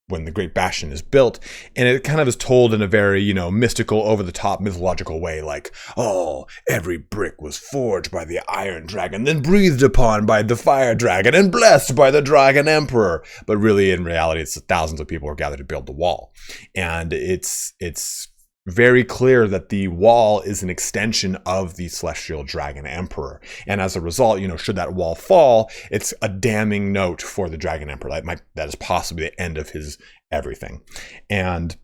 when the Great Bastion is built, and it kind of is told in a very, mystical, over-the-top, mythological way, like, oh, every brick was forged by the Iron Dragon, then breathed upon by the Fire Dragon, and blessed by the Dragon Emperor. But really, in reality, it's thousands of people who are gathered to build the wall, and it's very clear that the wall is an extension of the Celestial Dragon Emperor. And as a result, should that wall fall, it's a damning note for the Dragon Emperor. That is possibly the end of his everything. And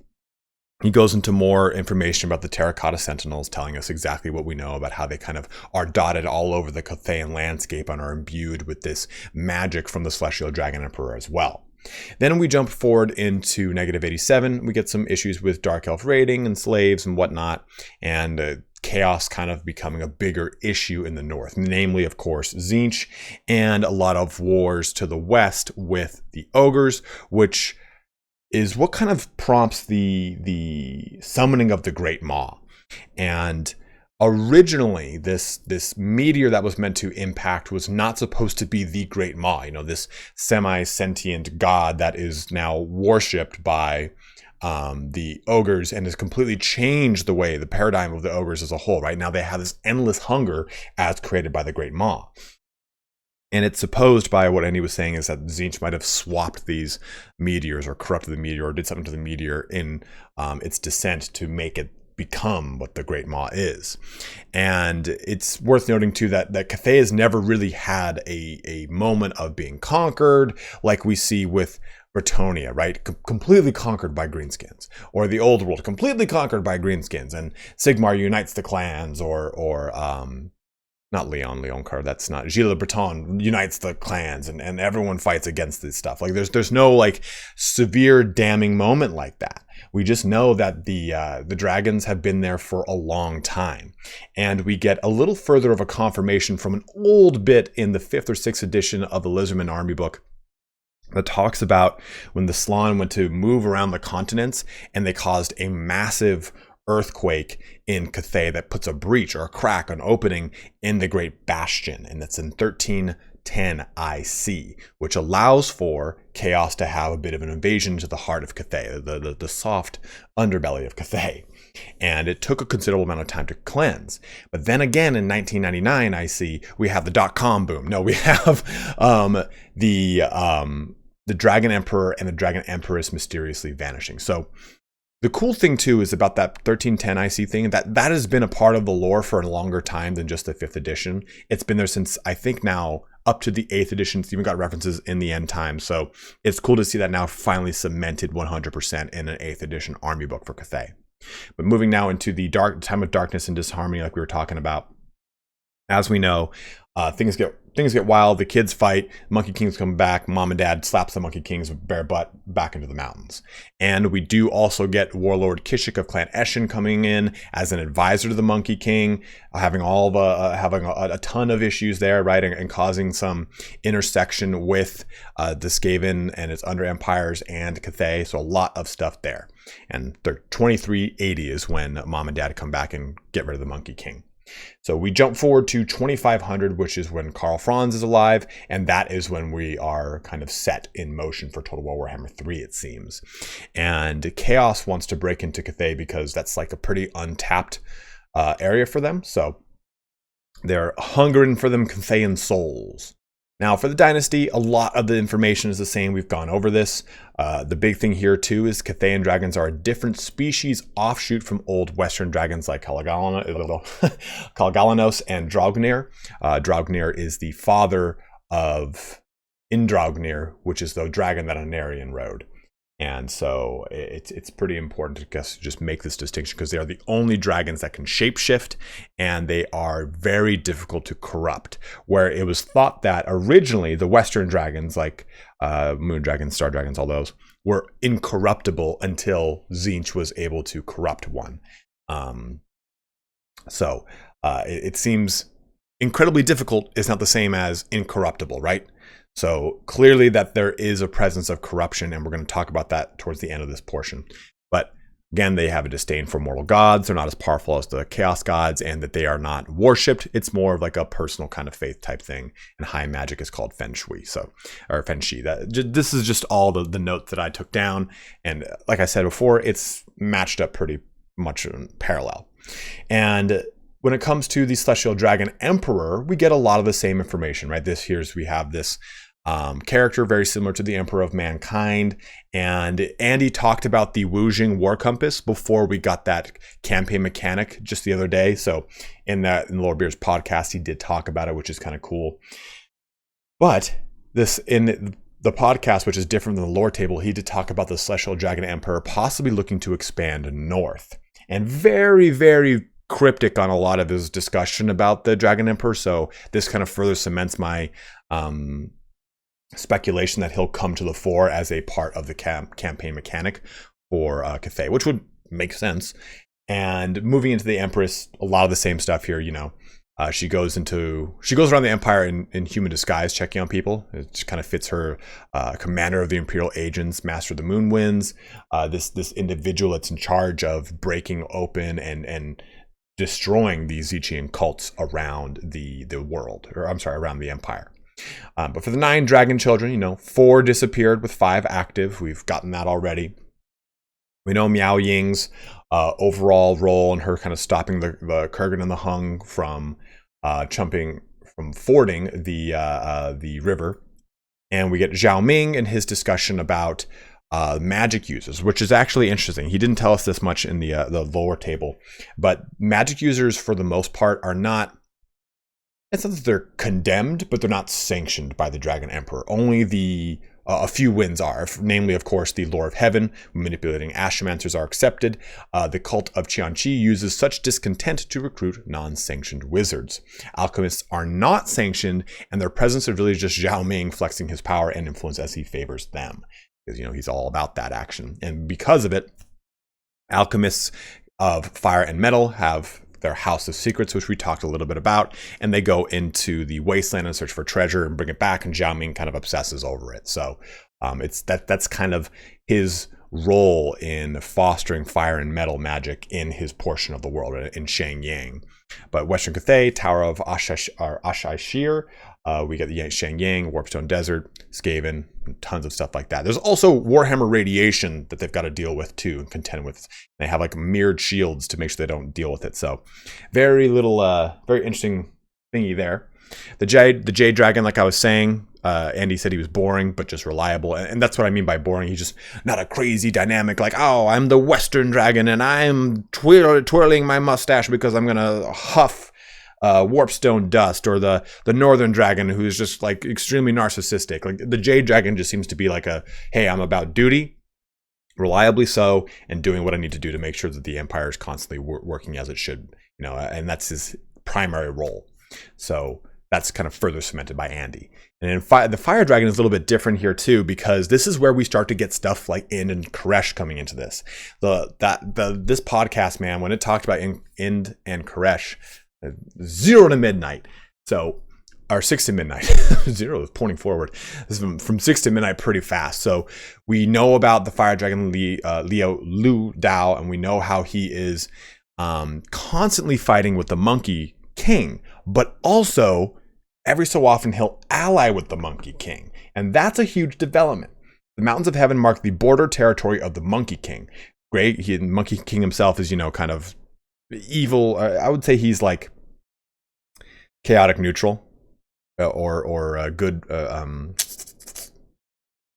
he goes into more information about the Terracotta Sentinels, telling us exactly what we know about how they kind of are dotted all over the Cathayan landscape and are imbued with this magic from the Celestial Dragon Emperor as well. Then we jump forward into -87. We get some issues with Dark Elf raiding and slaves and whatnot, and chaos kind of becoming a bigger issue in the north, namely, of course, Tzeentch, and a lot of wars to the west with the ogres, which is what kind of prompts the summoning of the Great Maw. And originally, this meteor that was meant to impact was not supposed to be the Great Maw, this semi-sentient god that is now worshipped by the ogres and has completely changed the paradigm of the ogres as a whole. Right now, they have this endless hunger as created by the Great Maw. And it's supposed by what Andy was saying is that Tzeentch might have swapped these meteors or corrupted the meteor or did something to the meteor in its descent to make it become what the Great Maw is. And it's worth noting too that Cathay has never really had a moment of being conquered like we see with Bretonnia, right? Completely conquered by greenskins, or the old world completely conquered by greenskins, and Sigmar unites the clans, or not Leoncar, that's not Gilles Le Breton unites the clans, and everyone fights against this stuff. Like there's no like severe damning moment like that. We just know that the dragons have been there for a long time. And we get a little further of a confirmation from an old bit in the 5th or 6th edition of the Lizardman Army book that talks about when the Slann went to move around the continents and they caused a massive earthquake in Cathay that puts a breach or a crack, an opening in the Great Bastion. And that's in 1310 IC, which allows for chaos to have a bit of an invasion to the heart of Cathay, the soft underbelly of Cathay. And it took a considerable amount of time to cleanse. But then again, in 1999 IC, we have the .com boom. No, we have the Dragon Emperor and the Dragon Empress mysteriously vanishing. So the cool thing too is about that 1310 IC thing, that has been a part of the lore for a longer time than just the 5th edition. It's been there since, I think, now up to the 8th edition. It's even got references in the end time. So it's cool to see that now finally cemented 100% in an 8th edition army book for Cathay. But moving now into the time of darkness and disharmony, like we were talking about, as we know, things get wild. The kids fight. Monkey Kings come back. Mom and Dad slaps the Monkey Kings with bare butt back into the mountains. And we do also get Warlord Kishik of Clan Eshin coming in as an advisor to the Monkey King, having a ton of issues there, right, and causing some intersection with the Skaven and its under empires and Cathay. So a lot of stuff there. And 2380 is when Mom and Dad come back and get rid of the Monkey King. So we jump forward to 2500, which is when Karl Franz is alive, and that is when we are kind of set in motion for Total War Warhammer 3, it seems. And Chaos wants to break into Cathay because that's like a pretty untapped area for them. So they're hungering for them Cathayan souls. Now for the Dynasty, a lot of the information is the same. We've gone over this. The big thing here too is Cathayan dragons are a different species offshoot from old Western dragons like Kalgalanos and Draupnir. Draupnir is the father of Indraupnir, which is the dragon that Anarion rode. And so it's pretty important to just make this distinction, because they are the only dragons that can shapeshift, and they are very difficult to corrupt. Where it was thought that originally the Western dragons, like moon dragons, star dragons, all those, were incorruptible until Tzeentch was able to corrupt one. It seems incredibly difficult is not the same as incorruptible, right? So clearly that there is a presence of corruption, and we're going to talk about that towards the end of this portion. But again, they have a disdain for mortal gods. They're not as powerful as the chaos gods, and that they are not worshipped. It's more of like a personal kind of faith type thing. And high magic is called feng shui, or feng shi. This is just all the notes that I took down. And like I said before, it's matched up pretty much in parallel. And when it comes to the Celestial Dragon Emperor, we get a lot of the same information, right? We have this character very similar to the Emperor of Mankind. And Andy talked about the Wujing War Compass before we got that campaign mechanic just the other day. So in Lorebeard's podcast, he did talk about it, which is kind of cool. But in the podcast, which is different than the lore table, he did talk about the Celestial Dragon Emperor possibly looking to expand north. And very, very cryptic on a lot of his discussion about the Dragon Emperor. So this kind of further cements my speculation that he'll come to the fore as a part of the campaign mechanic for Cathay, which would make sense. And moving into the Empress, a lot of the same stuff here. She goes around the Empire in human disguise, checking on people. It just kind of fits her. Commander of the Imperial Agents, Master of the Moon Winds. This individual that's in charge of breaking open and destroying the Tzeentchian cults around the world, around the Empire. But for the 9 dragon children, 4 disappeared with 5 active. We've gotten that already. We know Miao Ying's overall role in her kind of stopping the Kurgan and the Hung from fording the river. And we get Zhao Ming and his discussion about magic users, which is actually interesting. He didn't tell us this much in the lore table, but magic users for the most part are not, it's not that they're condemned, but they're not sanctioned by the Dragon Emperor. Only a few wins are, namely, of course, the Lore of Heaven, manipulating Ashamancers are accepted. The cult of Qianqi uses such discontent to recruit non-sanctioned wizards. Alchemists are not sanctioned, and their presence is really just Zhao Ming flexing his power and influence as he favors them. Because, he's all about that action. And because of it, alchemists of fire and metal have their House of Secrets, which we talked a little bit about, and they go into the wasteland and search for treasure and bring it back, and Zhao Ming kind of obsesses over it. So that's kind of his role in fostering fire and metal magic in his portion of the world, in Shenyang. But Western Cathay, Tower of Ashashir, we get the Shenyang, Warpstone Desert, Skaven, tons of stuff like that. There's also Warhammer radiation that they've got to deal with too and contend with. They have like mirrored shields to make sure they don't deal with it. So very interesting thingy there. The Jade Dragon, like I was saying, Andy said he was boring, but just reliable. And that's what I mean by boring. He's just not a crazy dynamic, like, oh, I'm the Western Dragon and I'm twirling my mustache because I'm going to huff warpstone dust, or the Northern Dragon who's just like extremely narcissistic. Like the Jade Dragon just seems to be like hey, I'm about duty, reliably so, and doing what I need to do to make sure that the Empire is constantly working as it should, and that's his primary role. So that's kind of further cemented by Andy. And the Fire Dragon is a little bit different here too, because this is where we start to get stuff like Ind and Koresh coming into this. This podcast, man, when it talked about Ind and Koresh, 0 to midnight. So, or 6 to midnight. 0 is pointing forward. This is from 6 to midnight pretty fast. So we know about the Fire Dragon Liu Dao, and we know how he is constantly fighting with the Monkey King, but also every so often he'll ally with the Monkey King, and that's a huge development. The Mountains of Heaven mark the border territory of the Monkey King. Great, Monkey King himself is kind of evil. I would say he's like chaotic neutral. or good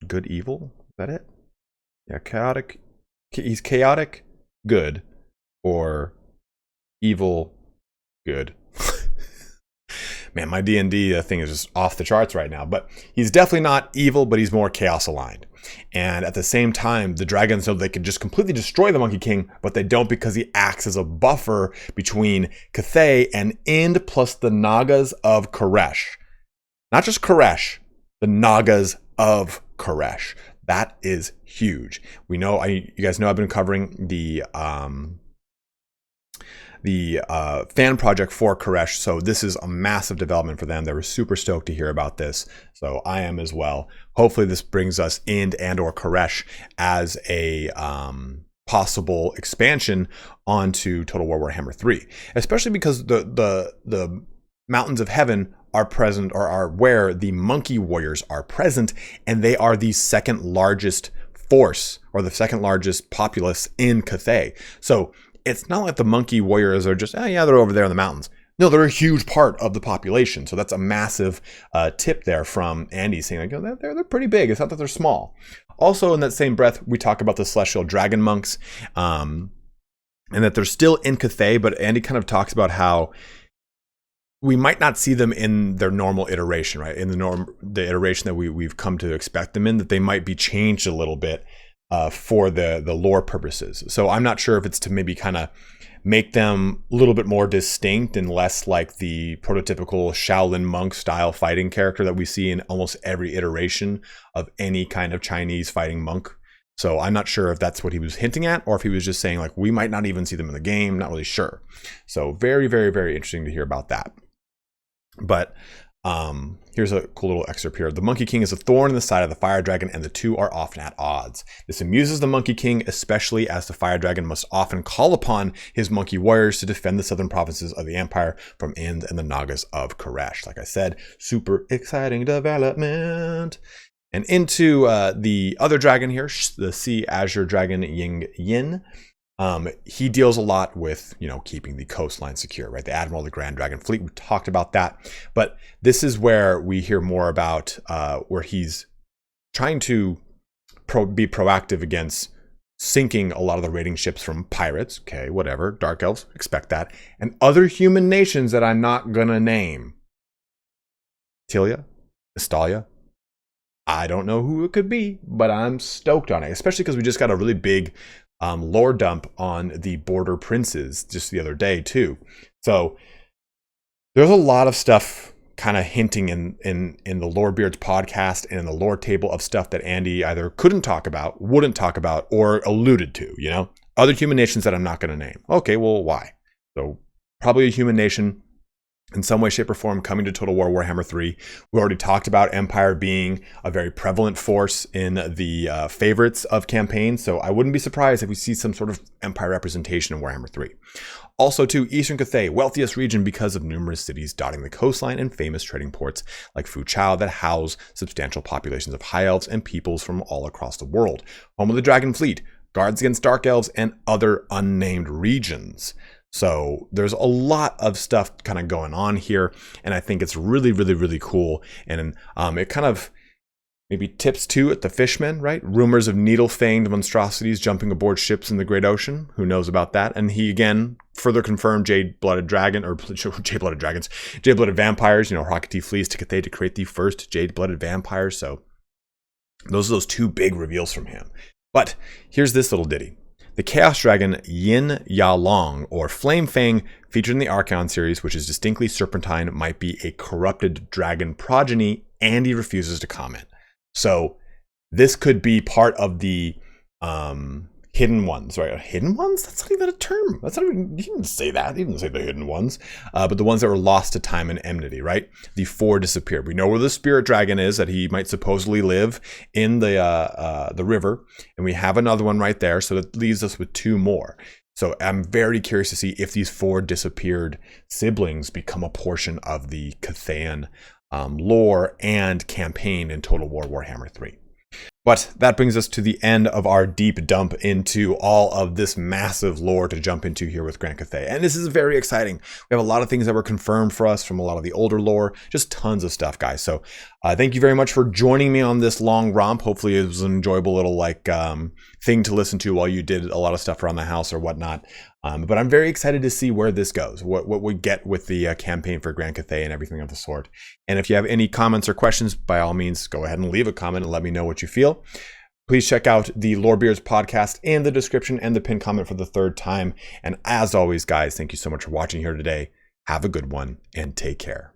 good evil. Is that it? Yeah, chaotic. He's chaotic good or evil good. Man, my D&D thing is just off the charts right now. But he's definitely not evil, but he's more chaos aligned. And at the same time, the dragons know they can just completely destroy the Monkey King, but they don't because he acts as a buffer between Cathay and Ind plus the Nagas of Koresh. Not just Koresh, the Nagas of Koresh. That is huge. We know, you guys know I've been covering the fan project for Koresh, so this is a massive development for them. They were super stoked to hear about this, so I am as well. Hopefully this brings us Ind and or Koresh as a possible expansion onto Total War Warhammer 3, especially because the Mountains of Heaven are present, or are where the Monkey Warriors are present, and they are the second largest force, or the second largest populace in Cathay. So it's not like the Monkey Warriors are just, oh yeah, they're over there in the mountains. No, they're a huge part of the population. So that's a massive tip there from Andy saying, like, oh, they're pretty big. It's not that they're small. Also, in that same breath, we talk about the Celestial Dragon Monks, and that they're still in Cathay, but Andy kind of talks about how we might not see them in their normal iteration, right? In the iteration that we've come to expect them in, that they might be changed a little bit for the lore purposes. So I'm not sure if it's to maybe kind of make them a little bit more distinct and less like the prototypical Shaolin monk style fighting character that we see in almost every iteration of any kind of Chinese fighting monk. So I'm not sure if that's what he was hinting at, or if he was just saying like, we might not even see them in the game. Not really sure. So very, very, very interesting to hear about that. But here's a cool little excerpt here. The Monkey King is a thorn in the side of the Fire Dragon, and the two are often at odds. This amuses the Monkey King, especially as the Fire Dragon must often call upon his Monkey Warriors to defend the southern provinces of the Empire from Ind and the Nagas of Koresh. Like I said, super exciting development. And into the other dragon here, the Sea Azure Dragon Ying Yin. He deals a lot with, keeping the coastline secure, right? The Admiral of the Grand Dragon Fleet, we talked about that. But this is where we hear more about where he's trying to be proactive against sinking a lot of the raiding ships from pirates. Okay, whatever. Dark Elves, expect that. And other human nations that I'm not going to name. Tilia, Estalia. I don't know who it could be, but I'm stoked on it, especially because we just got a really big lore dump on the Border Princes just the other day too. So there's a lot of stuff kind of hinting in the Lorebeard podcast and in the lore table of stuff that Andy either couldn't talk about, wouldn't talk about, or alluded to, other human nations that I'm not going to name. Okay, well, why? So probably a human nation in some way, shape, or form coming to Total War Warhammer 3. We already talked about Empire being a very prevalent force in the favorites of campaigns, so I wouldn't be surprised if we see some sort of Empire representation in Warhammer 3. Also, too, Eastern Cathay, wealthiest region because of numerous cities dotting the coastline and famous trading ports like Fuchao that house substantial populations of High Elves and peoples from all across the world. Home of the Dragon Fleet, guards against Dark Elves, and other unnamed regions. So there's a lot of stuff kind of going on here, and I think it's really, really, really cool. And it kind of maybe tips too at the fishmen, right? Rumors of needle-fanged monstrosities jumping aboard ships in the Great Ocean. Who knows about that? And he again further confirmed Jade-blooded dragon, or Jade-blooded dragons, Jade-blooded vampires. Rocket flees to Cathay to create the first Jade-blooded vampires. So those are those two big reveals from him. But here's this little ditty. The Chaos Dragon Yin Ya Long, or Flame Fang, featured in the Archon series, which is distinctly serpentine, might be a corrupted dragon progeny, and he refuses to comment. So this could be part of the hidden ones, right? Hidden ones? That's not even a term. That's not even, he didn't say that. He didn't say the hidden ones. But the ones that were lost to time and enmity, right? The four disappeared. We know where the spirit dragon is, that he might supposedly live in the river. And we have another one right there. So that leaves us with two more. So I'm very curious to see if these four disappeared siblings become a portion of the Cathayan lore and campaign in Total War Warhammer 3. But that brings us to the end of our deep dump into all of this massive lore to jump into here with Grand Cathay. And this is very exciting. We have a lot of things that were confirmed for us from a lot of the older lore, just tons of stuff, guys. So thank you very much for joining me on this long romp. Hopefully it was an enjoyable little thing to listen to while you did a lot of stuff around the house or whatnot. But I'm very excited to see where this goes, what we get with the campaign for Grand Cathay and everything of the sort. And if you have any comments or questions, by all means, go ahead and leave a comment and let me know what you feel. Please check out the Lorebeard Podcast in the description and the pinned comment for the third time. And as always, guys, thank you so much for watching here today. Have a good one and take care.